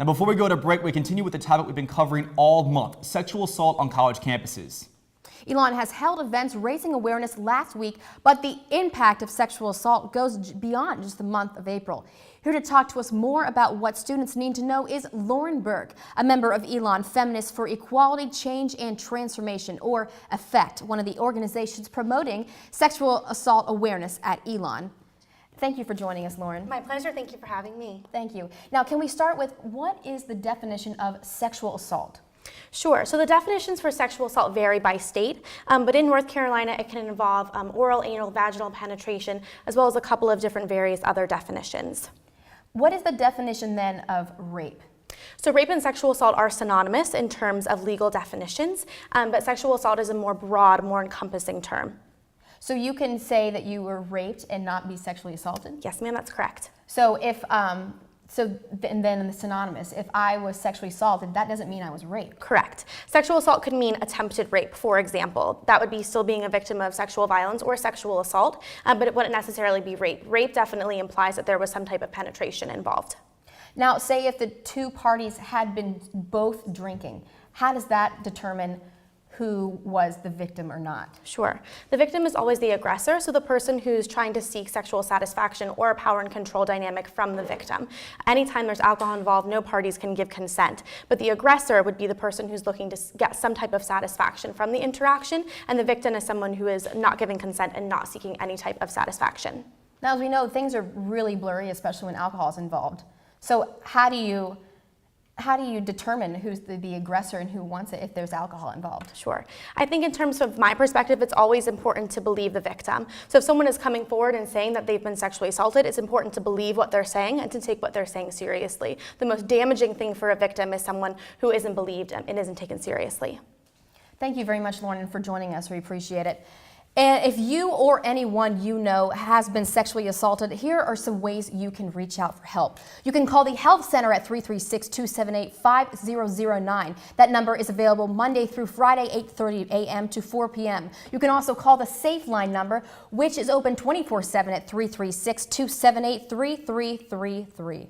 Now, before we go to break, we continue with the topic we've been covering all month, sexual assault on college campuses. ELN has held events raising awareness last week, but the impact of sexual assault goes beyond just the month of April. Here to talk to us more about what students need to know is Lauren Berg, a member of ELN Feminists for Equality, Change, and Transformation, or EFFECT, one of the organizations promoting sexual assault awareness at ELN. Thank you for joining us, Lauren. My pleasure. Thank you for having me. Thank you. Now, can we start with what is the definition of sexual assault? Sure. So the definitions for sexual assault vary by state, but in North Carolina, it can involve oral, anal, vaginal penetration, as well as a couple of different various other definitions. What is the definition then of rape? So rape and sexual assault are synonymous in terms of legal definitions, but sexual assault is a more broad, more encompassing term. So you can say that you were raped and not be sexually assaulted? Yes, ma'am, that's correct. So and then in the synonymous, if I was sexually assaulted, that doesn't mean I was raped. Correct. Sexual assault could mean attempted rape, for example. That would be still being a victim of sexual violence or sexual assault, but it wouldn't necessarily be rape. Rape definitely implies that there was some type of penetration involved. Now, say if the two parties had been both drinking, how does that determine who was the victim or not? Sure. The victim is always the aggressor, so the person who's trying to seek sexual satisfaction or a power and control dynamic from the victim. Anytime there's alcohol involved, no parties can give consent, but the aggressor would be the person who's looking to get some type of satisfaction from the interaction, and the victim is someone who is not giving consent and not seeking any type of satisfaction. Now, as we know, things are really blurry, especially when alcohol is involved. So how do you determine who's the aggressor and who wants it if there's alcohol involved? Sure. I think in terms of my perspective, it's always important to believe the victim. So if someone is coming forward and saying that they've been sexually assaulted, it's important to believe what they're saying and to take what they're saying seriously. The most damaging thing for a victim is someone who isn't believed and isn't taken seriously. Thank you very much, Lauren, for joining us. We appreciate it. And if you or anyone you know has been sexually assaulted, here are some ways you can reach out for help. You can call the Health Center at 336-278-5009. That number is available Monday through Friday, 8:30 a.m. to 4 p.m. You can also call the Safe Line number, which is open 24/7 at 336-278-3333.